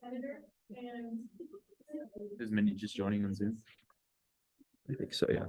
Senator, and Is Mindy just joining on Zoom? I think so, yeah.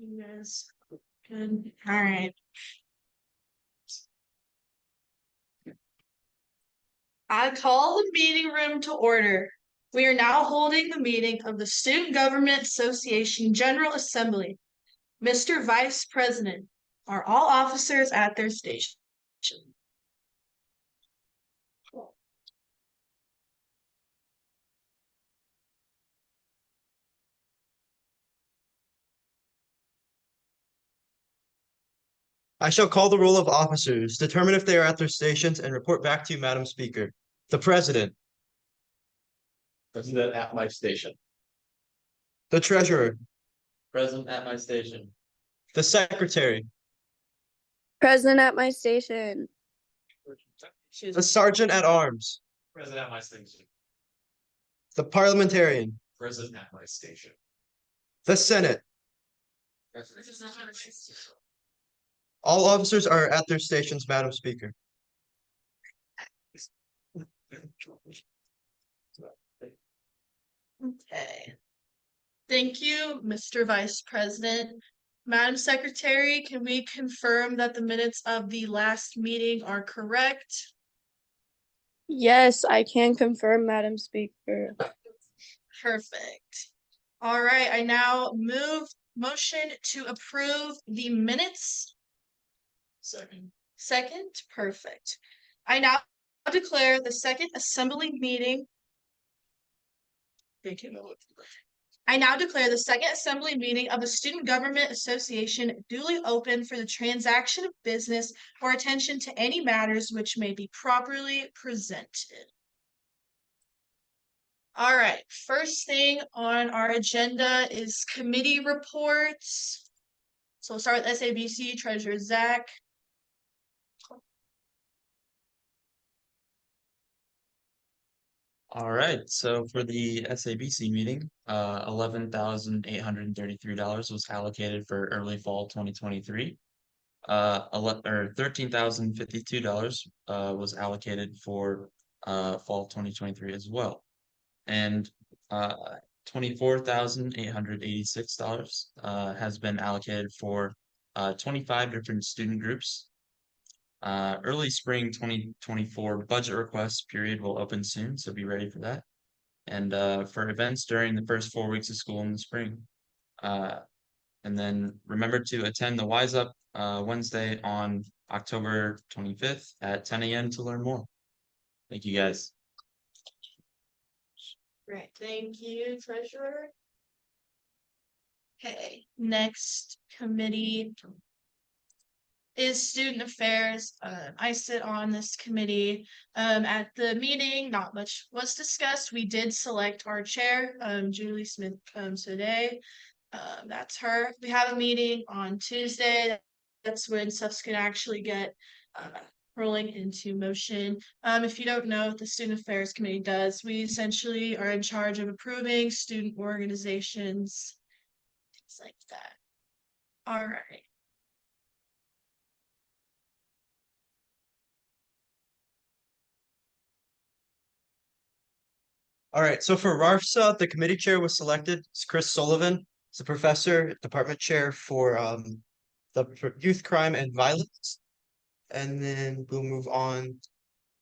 You guys good? All right. I call the meeting room to order. We are now holding the meeting of the Student Government Association General Assembly. Mr. Vice President, are all officers at their station? I shall call the roll of officers, determine if they are at their stations, and report back to you, Madam Speaker. The President, President at my station. the Treasurer, Present at my station. the Secretary, Present at my station. the Sergeant at Arms, Present at my station. the Parliamentarian, Present at my station. the Senate. All officers are at their stations, Madam Speaker. Okay. Thank you, Mr. Vice President. Madam Secretary, can we confirm that the minutes of the last meeting are correct? Yes, I can confirm, Madam Speaker. Perfect. All right, I now motion to approve the minutes. Second, perfect. I now declare the second assembly meeting. Thank you. I now declare the second assembly meeting of the Student Government Association duly open for the transaction of business or attention to any matters which may be properly presented. All right, first thing on our agenda is committee reports. So we'll start with SABC, Treasurer Zach. All right, so for the SABC meeting, $11,833 was allocated for early fall 2023. $13,052 was allocated for fall 2023 as well. And $24,886 has been allocated for 25 different student groups. Early spring 2024 budget request period will open soon, so be ready for that. And for events during the first 4 weeks of school in the spring. And then remember to attend the Wise Up Wednesday on October 25th at 10 a.m. to learn more. Thank you guys. Great, thank you, Treasurer. Okay, next committee is Student Affairs. I sit on this committee. At the meeting, not much was discussed. We did select our chair, Julie Smith, today. That's her. We have a meeting on Tuesday. That's when stuff's gonna actually get rolling into motion. If you don't know what the Student Affairs Committee does, we essentially are in charge of approving student organizations, things like that. All right. All right, so for RARFSA, the committee chair was selected. It's Chris Sullivan. He's a professor, department chair for youth crime and violence. And then we'll move on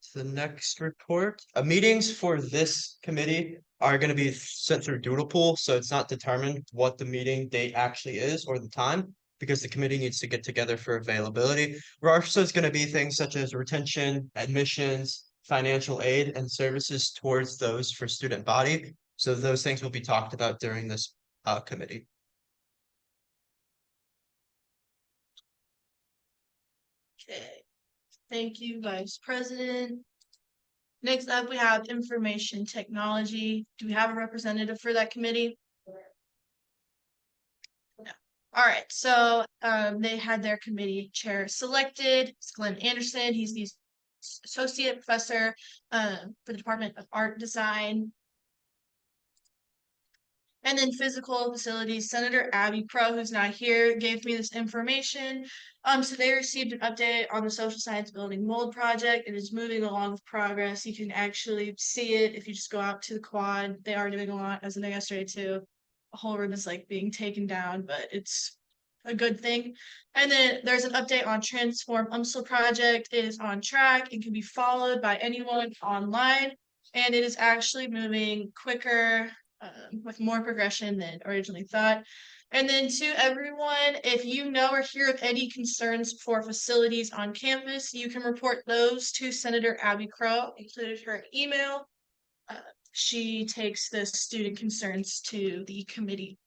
to the next report. Meetings for this committee are going to be sent through Doodle Pool, so it's not determined what the meeting date actually is or the time, because the committee needs to get together for availability. RARFSA is going to be things such as retention, admissions, financial aid, and services towards those for student body. So those things will be talked about during this committee. Okay, thank you, Vice President. Next up, we have Information Technology. Do we have a representative for that committee? No. All right, so they had their committee chair selected. It's Glenn Anderson. He's the associate professor for the Department of Art Design. And then physical facilities, Senator Abby Pro, who's not here, gave me this information. So they received an update on the social science building mold project. It is moving along with progress. You can actually see it if you just go out to the quad. They are doing a lot, as of yesterday too. The whole room is like being taken down, but it's a good thing. And then there's an update on Transform UMSL project. It is on track and can be followed by anyone online. And it is actually moving quicker with more progression than originally thought. And then to everyone, if you know or hear of any concerns for facilities on campus, you can report those to Senator Abby Crow, included her email. She takes the student concerns to the committee.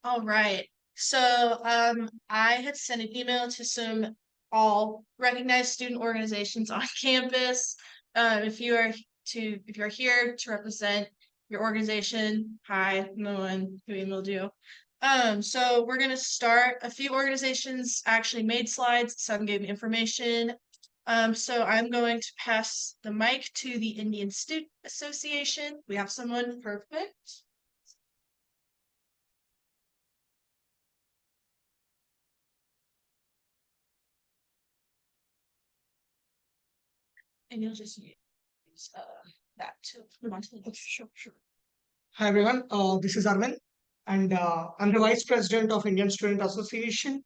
All right. So I had sent an email to some all recognized student organizations on campus. If you're here to represent your organization, hi, no one who emailed you. So we're gonna start. A few organizations actually made slides, some gave me information. So I'm going to pass the mic to the Indian Student Association. We have someone perfect. And you'll just use that to move on to the next. Sure. Hi everyone, this is Arvind, and I'm the Vice President of Indian Student Association.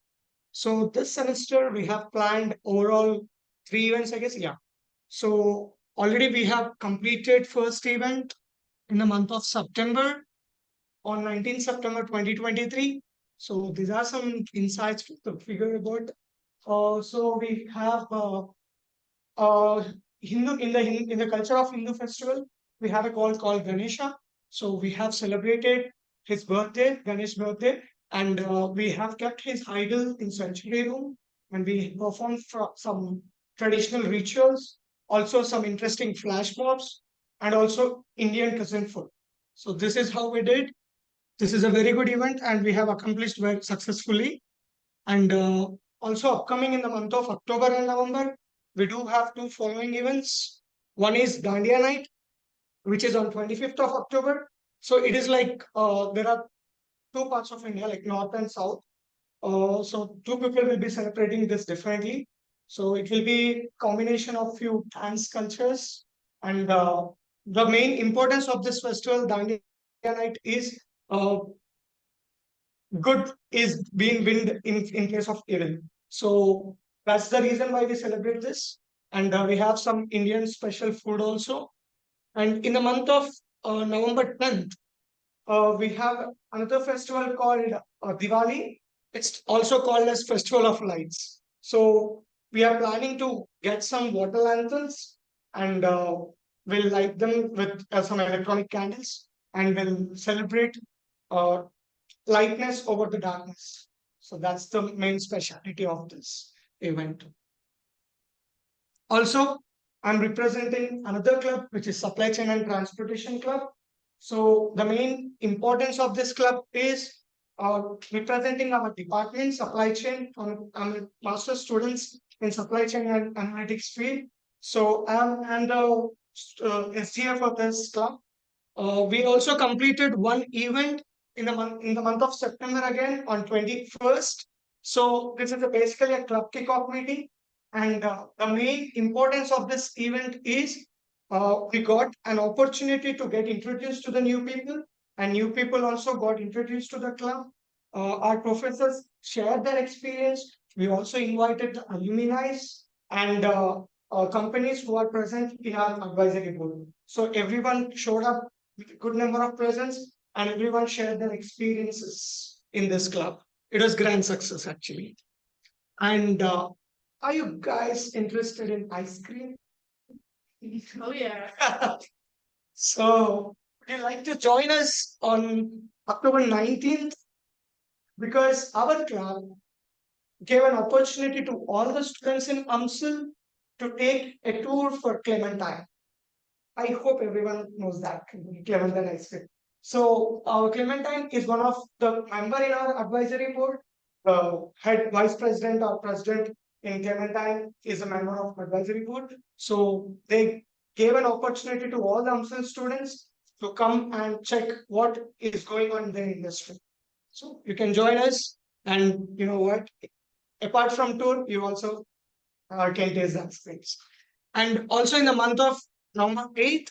So this semester we have planned overall 3 events, I guess. Yeah. So already we have completed first event in the month of September on 19th September 2023. So these are some insights to figure about. So we have Hindu in the culture of Hindu festival, we have a called Ganesha. So we have celebrated his birthday, Ganesh birthday, and we have kept his idol in sanctuary room, and we performed some traditional rituals, also some interesting flash mobs, and also Indian cousin food. So this is how we did. This is a very good event, and we have accomplished very successfully. And also upcoming in the month of October and November, we do have two following events. One is Dandiya Night, which is on 25th of October. So it is like there are two parts of India, like North and South. So two people will be celebrating this differently. So it will be combination of few dance cultures. And the main importance of this festival, Dandiya Night, is good is being winned in case of evil. So that's the reason why we celebrate this. And we have some Indian special food also. And in the month of November 10th, we have another festival called Diwali. It's also called as Festival of Lights. So we are planning to get some water lanterns, and we'll light them with some electronic candles, and we'll celebrate uh, lightness over the darkness. So that's the main speciality of this event. Also, I'm representing another club, which is Supply Chain and Transportation Club. So the main importance of this club is representing our department, supply chain, on master students in supply chain and analytics field. So I'm the SGA for this club. We also completed one event in the month of September again on 21st. So this is basically a club kickoff meeting, and the main importance of this event is we got an opportunity to get introduced to the new people, and new people also got introduced to the club. Our professors shared their experience. We also invited the alumni and companies who are present in our advisory board. So everyone showed up with a good number of presents, and everyone shared their experiences in this club. It was grand success actually. And are you guys interested in ice cream? Oh yeah. So would you like to join us on October 19th? Because our club gave an opportunity to all the students in UMSL to take a tour for Clementine. I hope everyone knows that Clementine ice cream. So Clementine is one of the member in our advisory board. Head vice president or president in Clementine is a member of advisory board. So they gave an opportunity to all the UMSL students to come and check what is going on in the industry. So you can join us, and you know what? Apart from tour, you also can taste the ice creams. And also in the month of November 8th,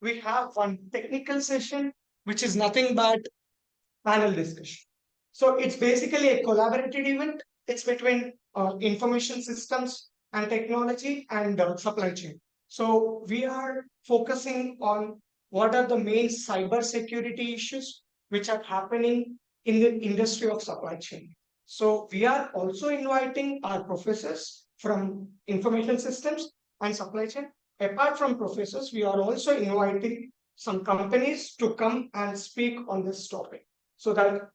we have one technical session, which is nothing but panel discussion. So it's basically a collaborative event. It's between information systems and technology and supply chain. So we are focusing on what are the main cyber security issues which are happening in the industry of supply chain. So we are also inviting our professors from information systems and supply chain. Apart from professors, we are also inviting some companies to come and speak on this topic so that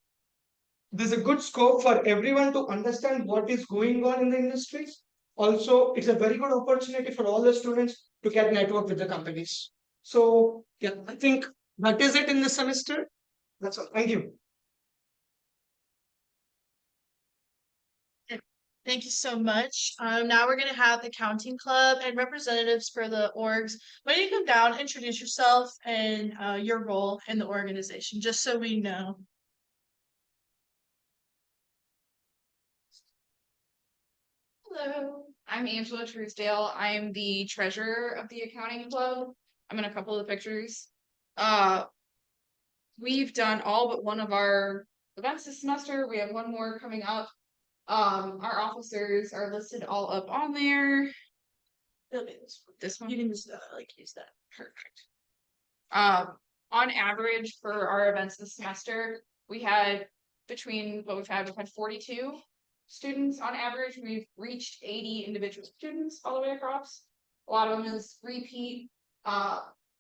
there's a good scope for everyone to understand what is going on in the industries. Also, it's a very good opportunity for all the students to get network with the companies. So yeah, I think that is it in the semester. That's all. Thank you. Thank you so much. Now we're gonna have the counting club and representatives for the orgs. Why don't you come down, introduce yourself and your role in the organization, just so we know. Hello, I'm Angela Truesdale. I am the treasurer of the accounting club. I'm in a couple of the pictures. We've done all but one of our events this semester. We have one more coming up. Our officers are listed all up on there. This one. You can just use that. Perfect. On average for our events this semester, we've had 42 students on average. We've reached 80 individual students all the way across. A lot of them is repeat,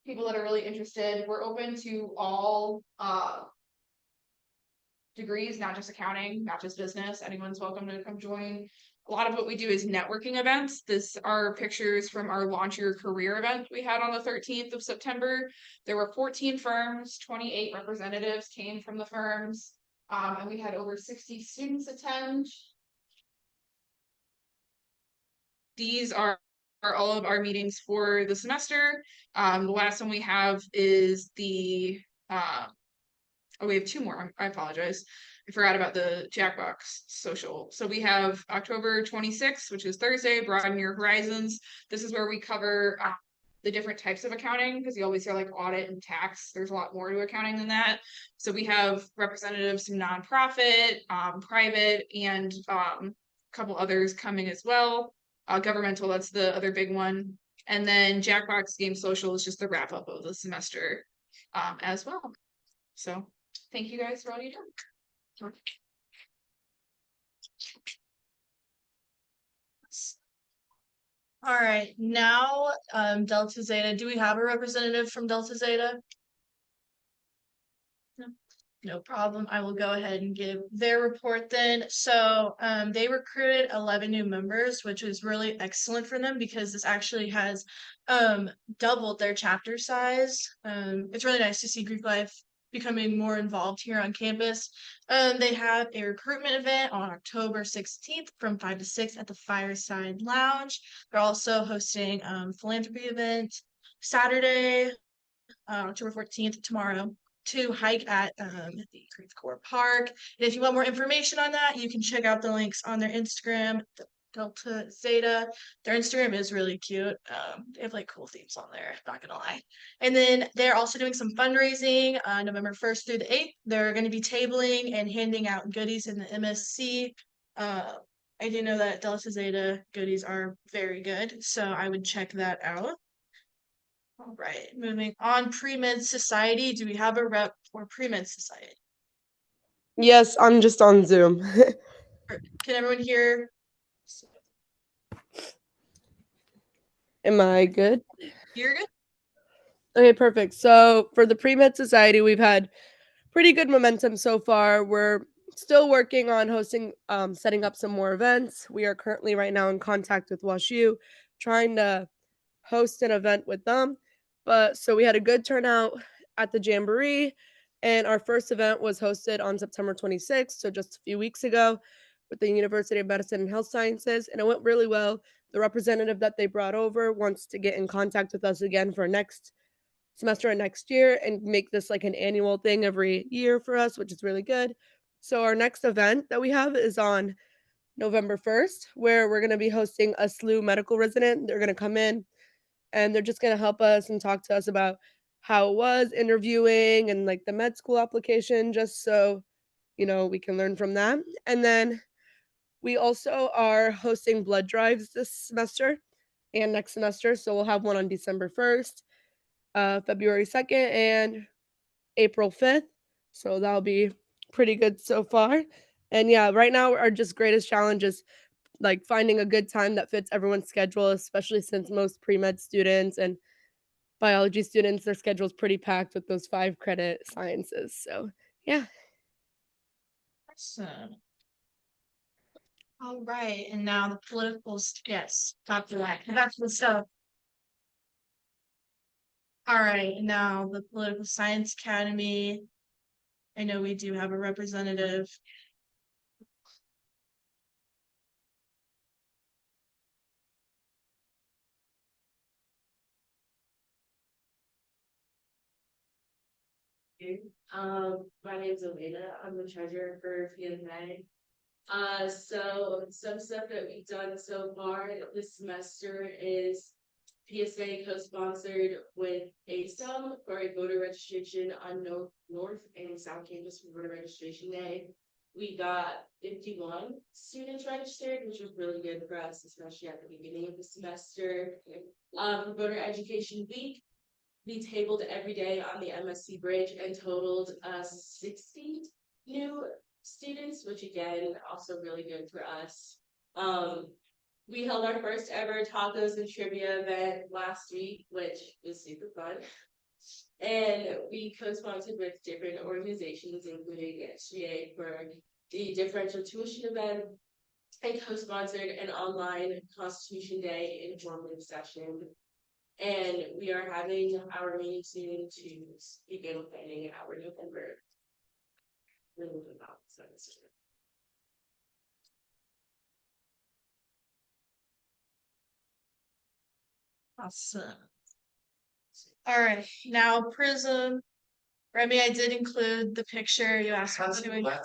people that are really interested. We're open to all degrees, not just accounting, not just business. Anyone's welcome to come join. A lot of what we do is networking events. This are pictures from our Launch Your Career event we had on the 13th of September. There were 14 firms, 28 representatives came from the firms, and we had over 60 students attend. These are all of our meetings for the semester. The last one we have is the, oh, we have two more. I apologize. I forgot about the Jackbox social. So we have October 26th, which is Thursday, Broaden Your Horizons. This is where we cover the different types of accounting, because you always hear like audit and tax. There's a lot more to accounting than that. So we have representatives from nonprofit, private, and a couple others coming as well. Governmental, that's the other big one. And then Jackbox Game Social is just the wrap up of the semester as well. So thank you guys for all you do. All right, now Delta Zeta. Do we have a representative from Delta Zeta? No problem. I will go ahead and give their report then. So they recruited 11 new members, which is really excellent for them because this actually has doubled their chapter size. It's really nice to see Greek life becoming more involved here on campus. They have a recruitment event on October 16th from 5 to 6 at the Fireside Lounge. They're also hosting philanthropy event Saturday, October 14th, tomorrow, to hike at the Creve Coeur Park. And if you want more information on that, you can check out the links on their Instagram, Delta Zeta. Their Instagram is really cute. They have like cool themes on there, not gonna lie. And then they're also doing some fundraising November 1st through the 8th. They're going to be tabling and handing out goodies in the MSC. I do know that Delta Zeta goodies are very good, so I would check that out. All right, moving on. Pre-Med Society. Do we have a rep for Pre-Med Society? Yes, I'm just on Zoom. Can everyone hear? Am I good? You're good? Okay, perfect. So for the Pre-Med Society, we've had pretty good momentum so far. We're still working on hosting, setting up some more events. We are currently right now in contact with WashU, trying to host an event with them. But so we had a good turnout at the Jamboree, and our first event was hosted on September 26th, so just a few weeks ago, with the University of Medicine and Health Sciences, and it went really well. The representative that they brought over wants to get in contact with us again for next semester and next year and make this like an annual thing every year for us, which is really good. So our next event that we have is on November 1st, where we're going to be hosting a SLU medical resident. They're going to come in and they're just going to help us and talk to us about how it was interviewing and like the med school application, just so we can learn from that. And then we also are hosting blood drives this semester and next semester. So we'll have one on December 1st, February 2nd, and April 5th. So that'll be pretty good so far. And yeah, right now our just greatest challenge is like finding a good time that fits everyone's schedule, especially since most pre-med students and biology students, their schedule's pretty packed with those 5 credit sciences. So yeah. Awesome. All right, and now the politicals, yes, Dr. Lack, that's the stuff. All right, now the Political Science Academy. I know we do have a representative. My name's Elena. I'm the treasurer for PMA. So some stuff that we've done so far this semester is PSA co-sponsored with ASUM for a voter registration on North and South Campus for voter registration day. We got 51 students registered, which was really good for us, especially at the beginning of the semester. For voter education week, we tabled every day on the MSC bridge and totaled 60 new students, which again, also really good for us. We held our first ever tacos and trivia event last week, which was super fun. And we co-sponsored with different organizations, including SGA for the differential tuition event, and co-sponsored an online Constitution Day informative session. And we are having our meeting soon to begin planning our November. Awesome. All right, now Prism. Remy, I did include the picture you asked me to include.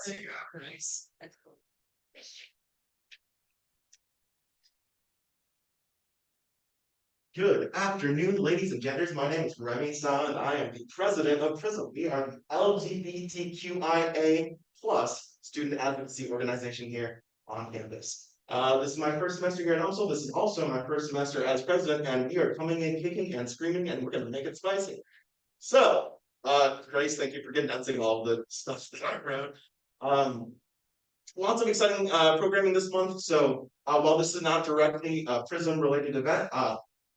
Good afternoon, ladies and gentlemen. My name is Remy Sa, and I am the president of PRISM. We are an LGBTQIA plus student advocacy organization here on campus. This is my first semester here at UMSL. This is also my first semester as president, and we are coming in kicking and screaming, and we're going to make it spicy. So, Grace, thank you for condensing all the stuff that I wrote. Lots of exciting programming this month. So, while this is not directly a PRISM related event,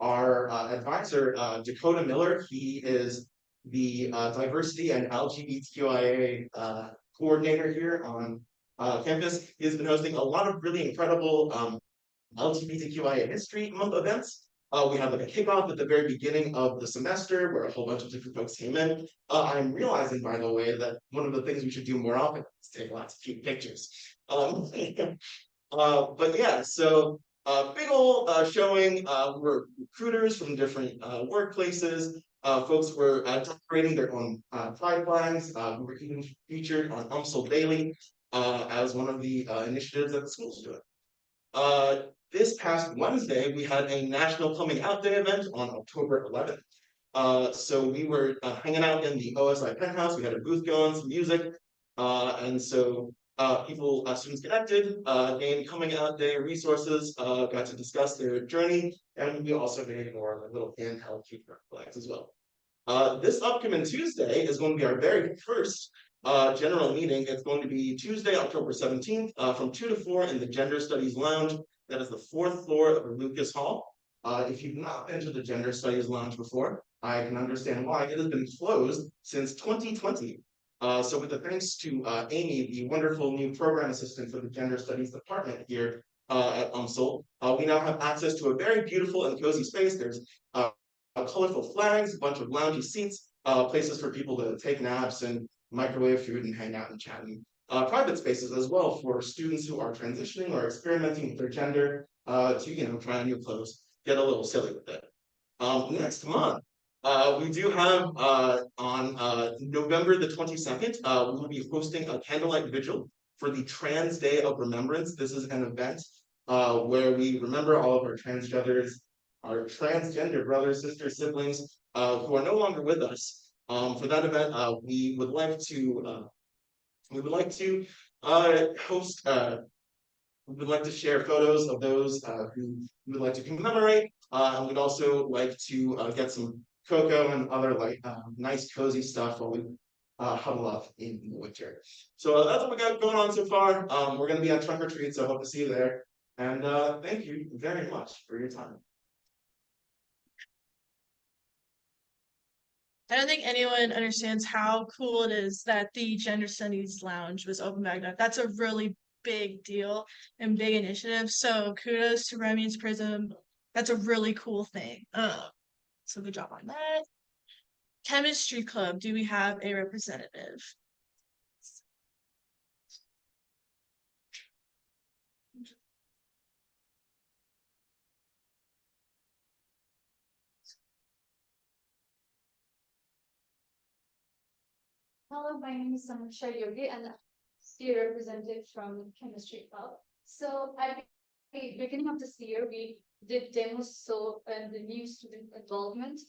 our advisor, Dakota Miller, he is the diversity and LGBTQIA coordinator here on campus. He has been hosting a lot of really incredible LGBTQIA History Month events. We had like a kickoff at the very beginning of the semester where a whole bunch of different folks came in. I'm realizing, by the way, that one of the things we should do more often is take lots of cute pictures. But yeah, so big ol' showing, we're recruiters from different workplaces. Folks were decorating their own pride flags. We were even featured on UMSL Daily as one of the initiatives that the school's doing. This past Wednesday, we had a National Coming Out Day event on October 11th. So we were hanging out in the OSI penthouse. We had a booth going, some music. And so people, students connected, gained coming out day resources, got to discuss their journey, and we also made more little handheld keyboard flags as well. This upcoming Tuesday is going to be our very first general meeting. It's going to be Tuesday, October 17th, from 2 to 4 in the Gender Studies Lounge. That is the 4th floor of Lucas Hall. If you've not been to the Gender Studies Lounge before, I can understand why. It has been closed since 2020. So with the thanks to Amy, the wonderful new program assistant for the Gender Studies Department here at UMSL, we now have access to a very beautiful and cozy space. There's colorful flags, a bunch of loungy seats, places for people to take naps and microwave food and hang out and chat. And private spaces as well for students who are transitioning or experimenting with their gender to, try on new clothes, get a little silly with it. Next month, we do have on November the 22nd, we will be hosting a candlelight vigil for the Trans Day of Remembrance. This is an event where we remember all of our transgenders, our transgender brothers, sisters, siblings who are no longer with us. For that event, we would like to We would like to host. We would like to share photos of those who we would like to commemorate. And we'd also like to get some cocoa and other like nice cozy stuff while we huddle up in the winter. So that's what we got going on so far. We're going to be at trunk or treat, so I hope to see you there. And thank you very much for your time. I don't think anyone understands how cool it is that the Gender Studies Lounge was open back up. That's a really big deal and big initiative. So kudos to Remy's Prism. That's a really cool thing. So good job on that. Chemistry Club, do we have a representative? Hello, my name is Sameksha Yogi and I'm the representative from Chemistry Club. So at the beginning of this year, we did demos and the new student involvement,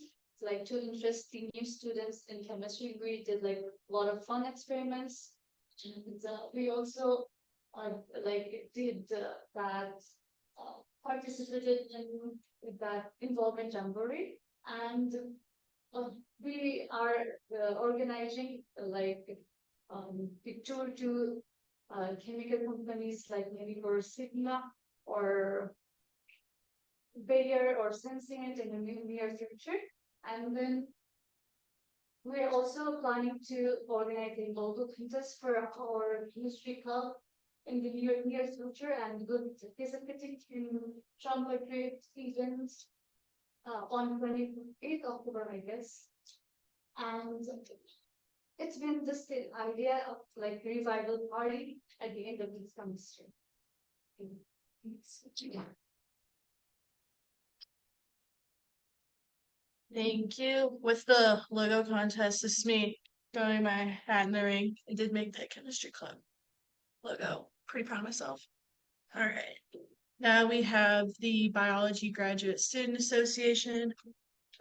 like to interest the new students in chemistry. We did like a lot of fun experiments. And, we also did that participated in that involvement jamboree and we are organizing the tour to chemical companies like maybe for Sigma or Bayer or Sensient in the near future. And then we're also planning to organize a logo contest for our chemistry club in the near future and good participating in trunk or treat events on 28th October, I guess. And it's been just the idea of like revival party at the end of this semester. Yeah. Thank you. With the logo contest, this is me throwing my hat in the ring. I did make the chemistry club logo. Pretty proud of myself. All right. Now we have the Biology Graduate Student Association.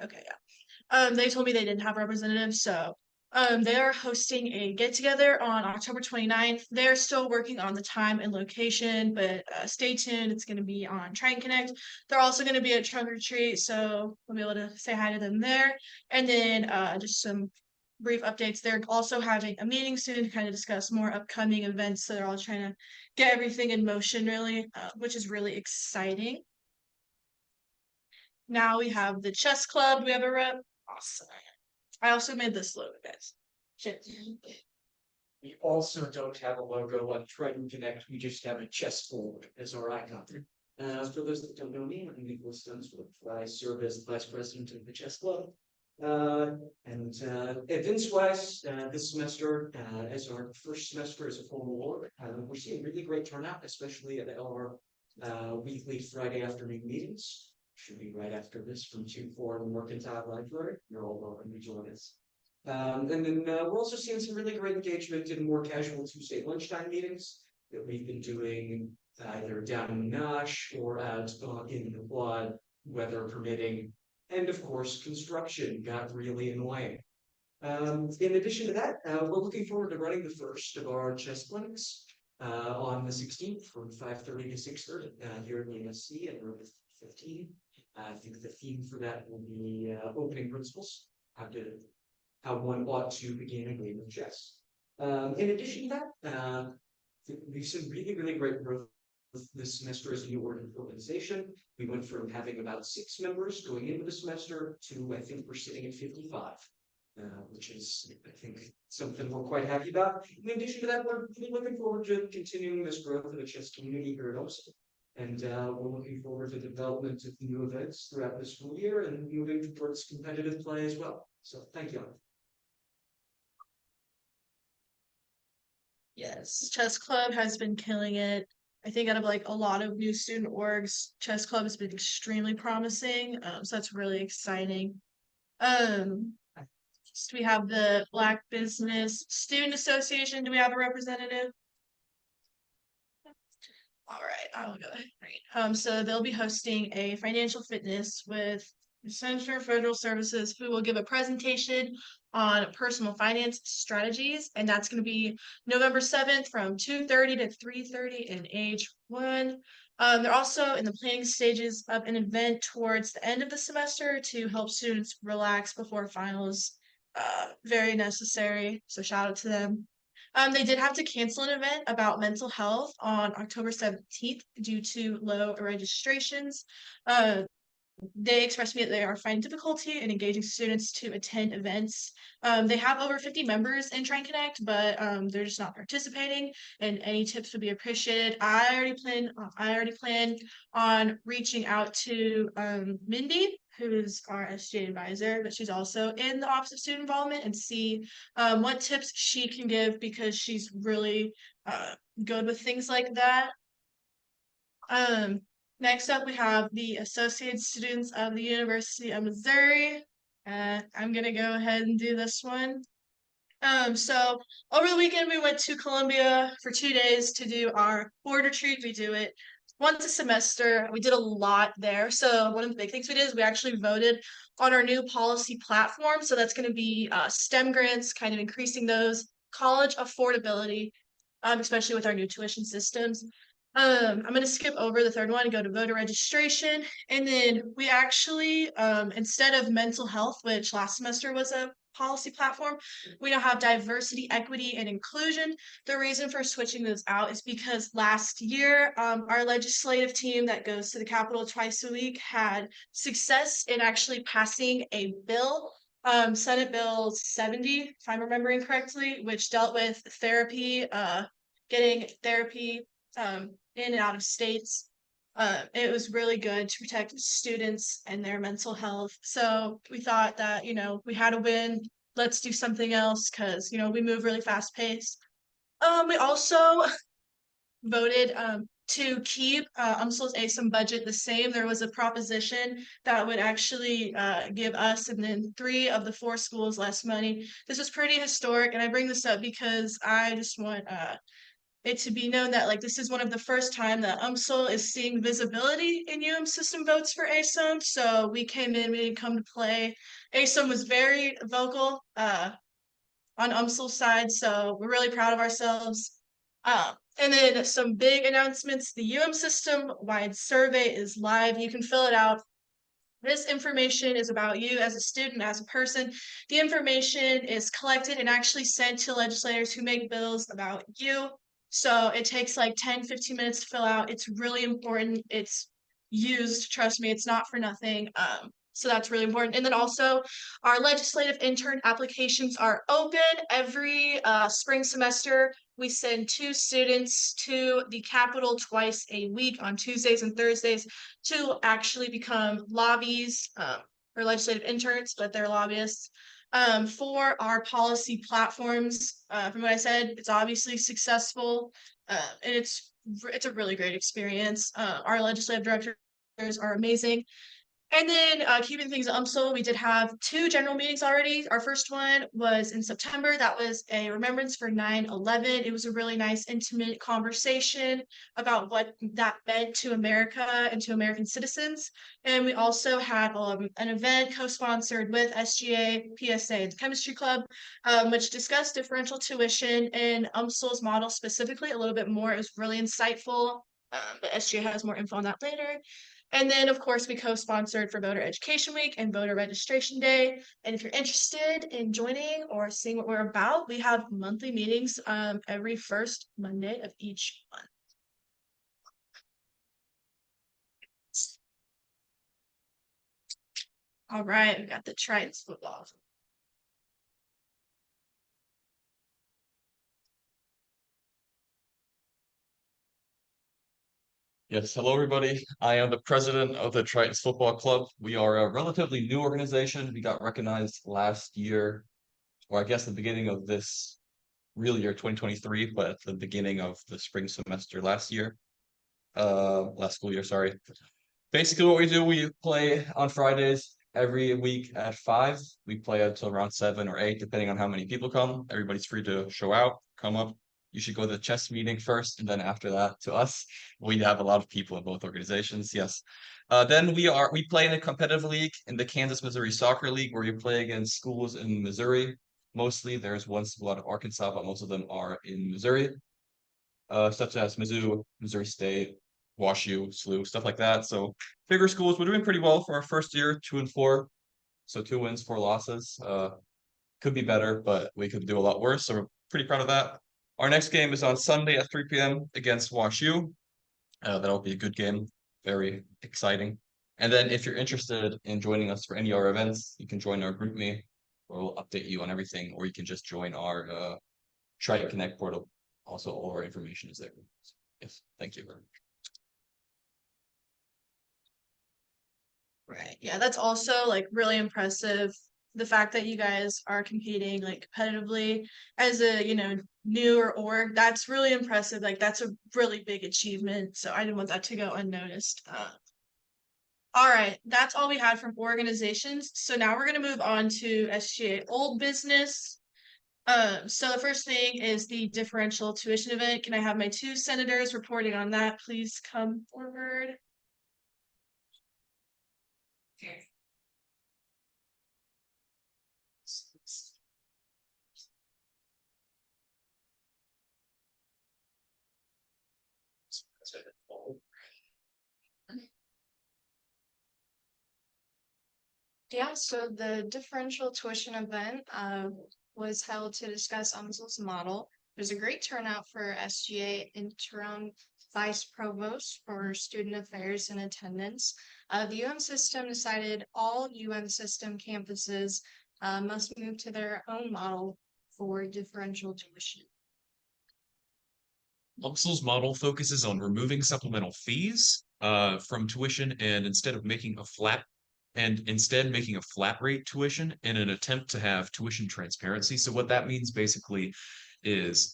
Okay, yeah. They told me they didn't have representatives, so they are hosting a get-together on October 29th. They're still working on the time and location, but stay tuned. It's going to be on Try and Connect. They're also going to be at Trunk or Treat, so we'll be able to say hi to them there. And then just some brief updates. They're also having a meeting soon to kind of discuss more upcoming events. So they're all trying to get everything in motion, really, which is really exciting. Now we have the chess club. We have a rep. Awesome. I also made this logo, guys. Shit. We also don't have a logo on Try and Connect. We just have a chessboard as our icon. For those that don't know me, I'm Nicholas Dunsworth. I serve as the vice president of the chess club. Events-wise, this semester, as our first semester as a formal org, we're seeing really great turnout, especially at our weekly Friday afternoon meetings. Should be right after this from 2 to 4 in the Mercantile Library. You're all welcome to join us. And then we're also seeing some really great engagement in more casual Tuesday lunchtime meetings that we've been doing either down in Nash or out in the quad, weather permitting. And of course, construction got really annoying. In addition to that, we're looking forward to running the first of our chess clinics on the 16th from 5:30 to 6:30 here in the MSC at room 15. I think the theme for that will be opening principles, how one ought to begin a game of chess. In addition to that, we've seen really great growth this semester as a new organization. We went from having about 6 members going into the semester to I think we're sitting at 55, which is I think something we're quite happy about. In addition to that, we're really looking forward to continuing this growth of the chess community here at Olson. And we're looking forward to the development of new events throughout the school year and moving towards competitive play as well. So thank you. Yes, chess club has been killing it. I think out of like a lot of new student orgs, chess club has been extremely promising. So that's really exciting. Next we have the Black Business Student Association. Do we have a representative? All right, I will go ahead. Right. So they'll be hosting a financial fitness with Center for Federal Services, who will give a presentation on personal finance strategies, and that's going to be November 7th from 2:30 to 3:30 in age 1. They're also in the planning stages of an event towards the end of the semester to help students relax before finals. Very necessary, so shout out to them. They did have to cancel an event about mental health on October 17th due to low registrations. They expressed to me that they are finding difficulty in engaging students to attend events. They have over 50 members in Try and Connect, but they're just not participating. And any tips would be appreciated. I already plan on reaching out to Mindy, who's our SGA advisor, but she's also in the Office of Student Involvement, and see what tips she can give because she's really good with things like that. Next up, we have the Associated Students of the University of Missouri. I'm gonna go ahead and do this one. So over the weekend, we went to Columbia for 2 days to do our board retreat. We do it once a semester. We did a lot there. So one of the big things we did is we actually voted on our new policy platform. So that's gonna be STEM grants, kind of increasing those, college affordability, especially with our new tuition systems. I'm gonna skip over the third one and go to voter registration. And then we actually, instead of mental health, which last semester was a policy platform, we now have diversity, equity, and inclusion. The reason for switching those out is because last year, our legislative team that goes to the Capitol twice a week had success in actually passing a bill, Senate Bill 70, if I'm remembering correctly, which dealt with therapy, getting therapy in and out of states. It was really good to protect students and their mental health. So we thought that, we had a win. Let's do something else because, we move really fast paced. We also voted to keep UMSL's ASIM budget the same. There was a proposition that would actually give us and then 3 of the 4 schools less money. This was pretty historic, and I bring this up because I just want it to be known that this is one of the first time that UMSL is seeing visibility in system votes for ASIM. So we came in, we didn't come to play. ASIM was very vocal on UMSL's side, so we're really proud of ourselves. And then some big announcements. The system wide survey is live. You can fill it out. This information is about you as a student, as a person. The information is collected and actually sent to legislators who make bills about you. So it takes 10, 15 minutes to fill out. It's really important. It's used, trust me, it's not for nothing. So that's really important. And then also our legislative intern applications are open every spring semester. We send 2 students to the Capitol twice a week on Tuesdays and Thursdays to actually become lobbies or legislative interns, but they're lobbyists. For our policy platforms, from what I said, it's obviously successful, and it's a really great experience. Our legislative directors are amazing. And then keeping things at UMSL, we did have 2 general meetings already. Our first one was in September. That was a remembrance for 9/11. It was a really nice, intimate conversation about what that meant to America and to American citizens. And we also had an event co-sponsored with SGA, PSA, and the Chemistry Club, which discussed differential tuition and UMSL's model specifically a little bit more. It was really insightful, but SGA has more info on that later. And then, of course, we co-sponsored for Voter Education Week and Voter Registration Day. And if you're interested in joining or seeing what we're about, we have monthly meetings every first Monday of each month. All right, we got the Tritons football. Yes, hello everybody. I am the president of the Tritons Football Club. We are a relatively new organization. We got recognized last year, or I guess the beginning of this real year, 2023, but at the beginning of the spring semester last year. Last school year, sorry. Basically what we do, we play on Fridays every week at 5. We play until around 7 or 8, depending on how many people come. Everybody's free to show out, come up, you should go to the chess meeting first, and then after that to us. We have a lot of people in both organizations. Yes. Then we play in a competitive league in the Kansas Missouri Soccer League, where you play against schools in Missouri. Mostly there's one school out of Arkansas, but most of them are in Missouri. Such as Mizzou, Missouri State, WashU, SLU, stuff like that. So bigger schools, we're doing pretty well for our first year, 2-4. So 2 wins, 4 losses. Could be better, but we could do a lot worse. So we're pretty proud of that. Our next game is on Sunday at 3 p.m. against WashU. That'll be a good game. Very exciting. And then if you're interested in joining us for any of our events, you can join our group me, where we'll update you on everything, or you can just join our Try to Connect portal. Also, all our information is there. Yes, thank you. Right. Yeah, that's also like really impressive. The fact that you guys are competing like competitively as a, newer org, that's really impressive. Like that's a really big achievement. So I didn't want that to go unnoticed. All right, that's all we had from organizations. So now we're gonna move on to SGA old business. So the first thing is the differential tuition event. Can I have my 2 senators reporting on that? Please come forward. Yeah, so the differential tuition event was held to discuss UMSL's model. There's a great turnout for SGA interim vice provost for student affairs in attendance. The system decided all system campuses must move to their own model for differential tuition. UMSL's model focuses on removing supplemental fees from tuition and instead making a flat rate tuition in an attempt to have tuition transparency. So what that means basically is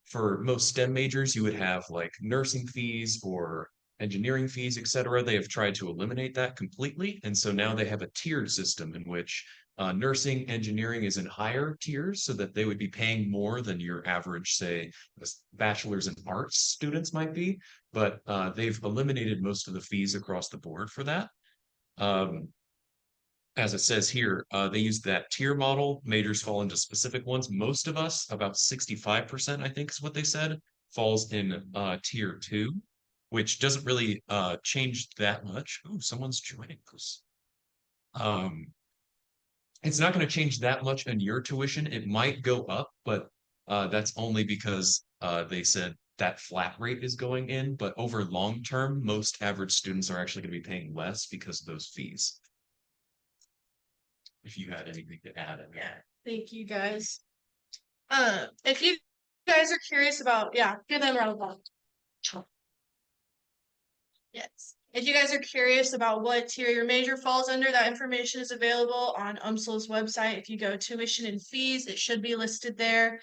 for most STEM majors, you would have like nursing fees or engineering fees, etc. They have tried to eliminate that completely. And so now they have a tiered system in which nursing, engineering is in higher tiers so that they would be paying more than your average, say, bachelor's in arts students might be. But they've eliminated most of the fees across the board for that. As it says here, they use that tier model. Majors fall into specific ones. Most of us, about 65%, I think is what they said, falls in tier 2, which doesn't really change that much. Oh, someone's joining us. It's not going to change that much in your tuition. It might go up, but that's only because they said that flat rate is going in. But over long term, most average students are actually going to be paying less because of those fees. If you had anything to add. Yeah, thank you guys. If you guys are curious about, give them a round of applause. Yes. If you guys are curious about what tier your major falls under, that information is available on UMSL's website. If you go tuition and fees, it should be listed there.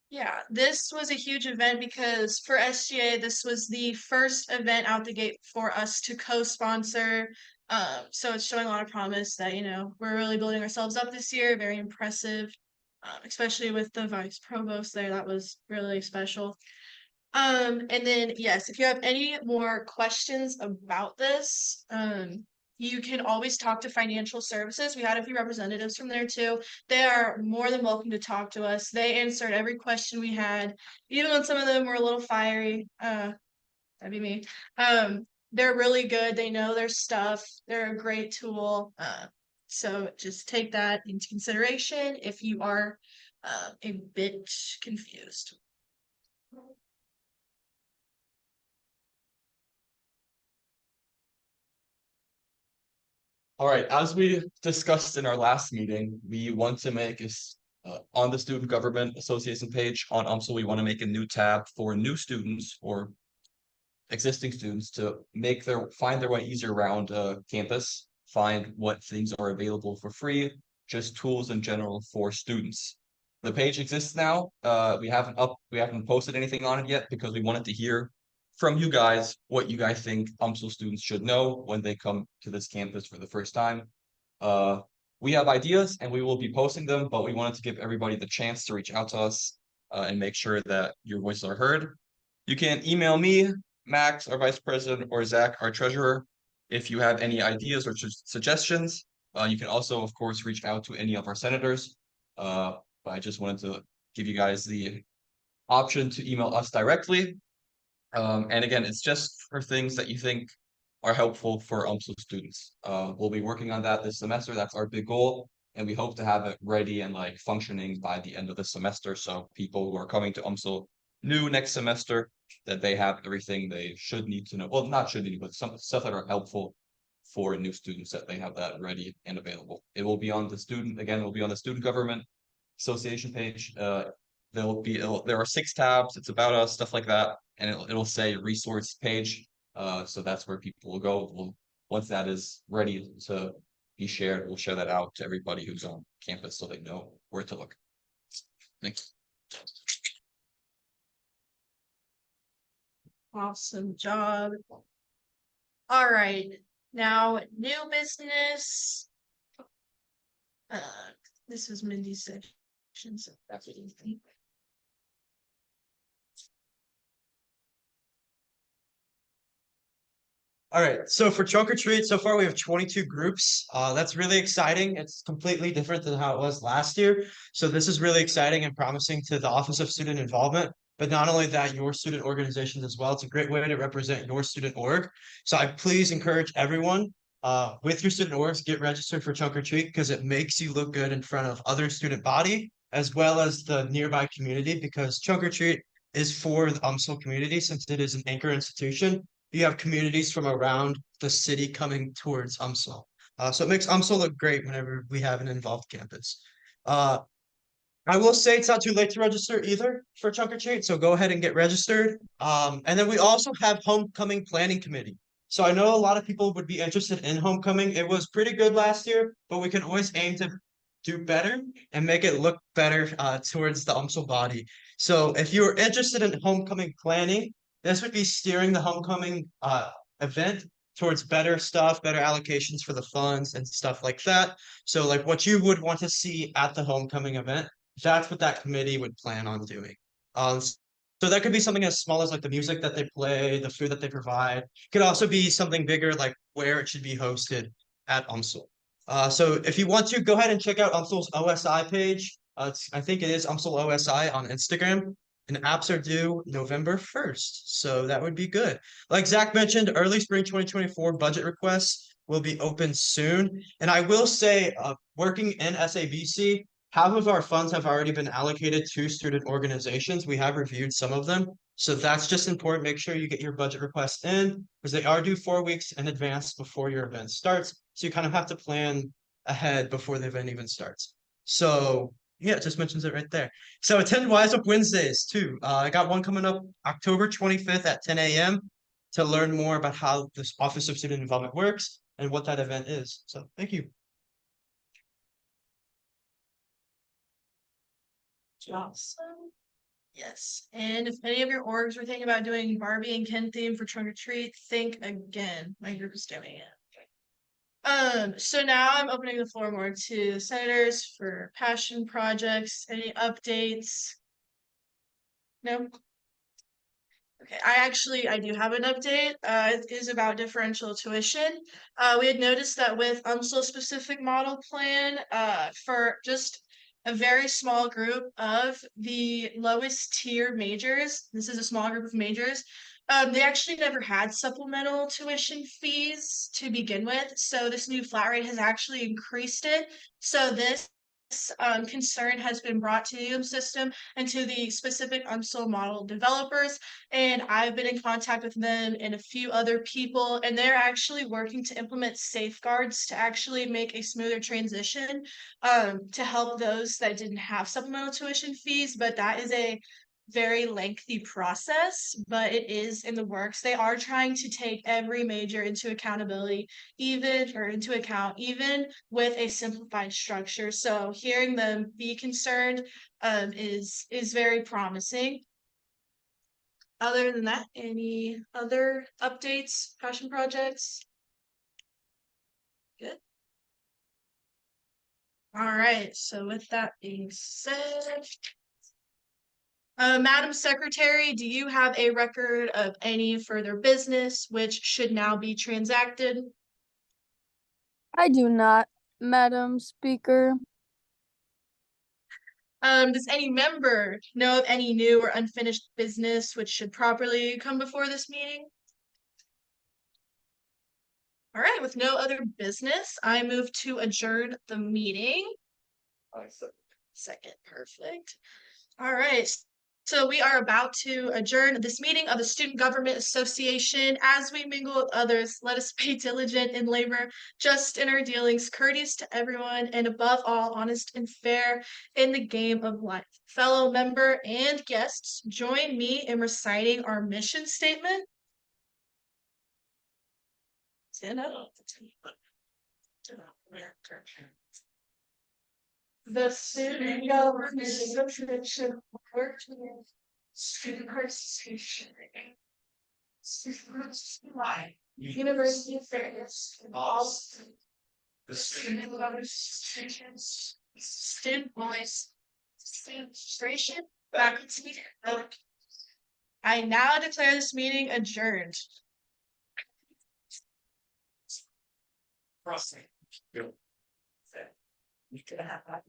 Yeah, this was a huge event because for SGA, this was the first event out the gate for us to co-sponsor. So it's showing a lot of promise that, we're really building ourselves up this year. Very impressive, especially with the vice provost there. That was really special. And then, yes, if you have any more questions about this, you can always talk to financial services. We had a few representatives from there too. They are more than welcome to talk to us. They answered every question we had, even when some of them were a little fiery. That'd be me. They're really good. They know their stuff. They're a great tool. So just take that into consideration if you are a bit confused. All right, as we discussed in our last meeting, we want to make on the Student Government Association page on UMSL, we want to make a new tab for new students or existing students to find their way easier around campus, find what things are available for free, just tools in general for students. The page exists now. We haven't posted anything on it yet because we wanted to hear from you guys what you guys think UMSL students should know when they come to this campus for the first time. we have ideas and we will be posting them, but we wanted to give everybody the chance to reach out to us and make sure that your voices are heard. You can email me, Max, our vice president, or Zach, our treasurer, if you have any ideas or suggestions. You can also, of course, reach out to any of our senators. But I just wanted to give you guys the option to email us directly. And again, it's just for things that you think are helpful for UMSL students. We'll be working on that this semester. That's our big goal. And we hope to have it ready and like functioning by the end of the semester. So people who are coming to UMSL new next semester, that they have everything they should need to know. Well, not should need, but some stuff that are helpful for new students, that they have that ready and available. It will be on the student, again, it will be on the Student Government Association page. There are 6 tabs. It's about us, stuff like that, and it'll say resource page. So that's where people will go. Once that is ready to be shared, we'll share that out to everybody who's on campus so they know where to look. Thanks. Awesome job. All right, now new business. This is Mindy's section, so that's what you think. All right, so for trunk or treat, so far we have 22 groups. That's really exciting. It's completely different than how it was last year. So this is really exciting and promising to the Office of Student Involvement. But not only that, your student organizations as well. It's a great way to represent your student org. So I please encourage everyone with your student orgs, get registered for trunk or treat because it makes you look good in front of other student body as well as the nearby community, because trunk or treat is for the UMSL community since it is an anchor institution. You have communities from around the city coming towards UMSL. So it makes UMSL look great whenever we have an involved campus. I will say it's not too late to register either for trunk or treat, so go ahead and get registered. And then we also have homecoming planning committee. So I know a lot of people would be interested in homecoming. It was pretty good last year, but we can always aim to do better and make it look better towards the UMSL body. So if you're interested in homecoming planning, this would be steering the homecoming event towards better stuff, better allocations for the funds and stuff like that. So like what you would want to see at the homecoming event, that's what that committee would plan on doing. So that could be something as small as like the music that they play, the food that they provide. It could also be something bigger like where it should be hosted at UMSL. So if you want to, go ahead and check out UMSL's OSI page. I think it is UMSL OSI on Instagram. And apps are due November 1st. So that would be good. Like Zach mentioned, early spring 2024 budget requests will be open soon. And I will say, working in SABC, half of our funds have already been allocated to student organizations. We have reviewed some of them. So that's just important. Make sure you get your budget requests in because they are due 4 weeks in advance before your event starts. So you kind of have to plan ahead before the event even starts. So yeah, it just mentions it right there. So attend Wise Up Wednesdays too. I got one coming up October 25th at 10 a.m. to learn more about how this Office of Student Involvement works and what that event is. So thank you. Awesome. Yes, and if any of your orgs were thinking about doing Barbie and Ken theme for trunk or treat, think again. My group is doing it. So now I'm opening the floor more to senators for passion projects. Any updates? No? Okay, I do have an update. It is about differential tuition. We had noticed that with UMSL specific model plan, for just a very small group of the lowest tier majors, this is a small group of majors, they actually never had supplemental tuition fees to begin with. So this new flat rate has actually increased it. So this concern has been brought to the UM system and to the specific UMSL model developers. And I've been in contact with them and a few other people, and they're actually working to implement safeguards to actually make a smoother transition to help those that didn't have supplemental tuition fees. But that is a very lengthy process, but it is in the works. They are trying to take every major into accountability, into account, even with a simplified structure. So hearing them be concerned is very promising. Other than that, any other updates, passion projects? Good. right, so with that being said. Madam Secretary, do you have a record of any further business which should now be transacted? I do not, Madam Speaker. Does any member know of any new or unfinished business which should properly come before this meeting? All right, with no other business, I move to adjourn the meeting. Second, perfect. All right, so we are about to adjourn this meeting of the Student Government Association. As we mingle with others, let us be diligent in labor, just in our dealings, courteous to everyone, and above all, honest and fair in the game of life. Fellow member and guests, join me in reciting our mission statement. Stand up. The student government association works with student participation, student life, university affairs, and all the student government associations, student voice, student registration, faculty. I now declare this meeting adjourned. Crossing. You could have that.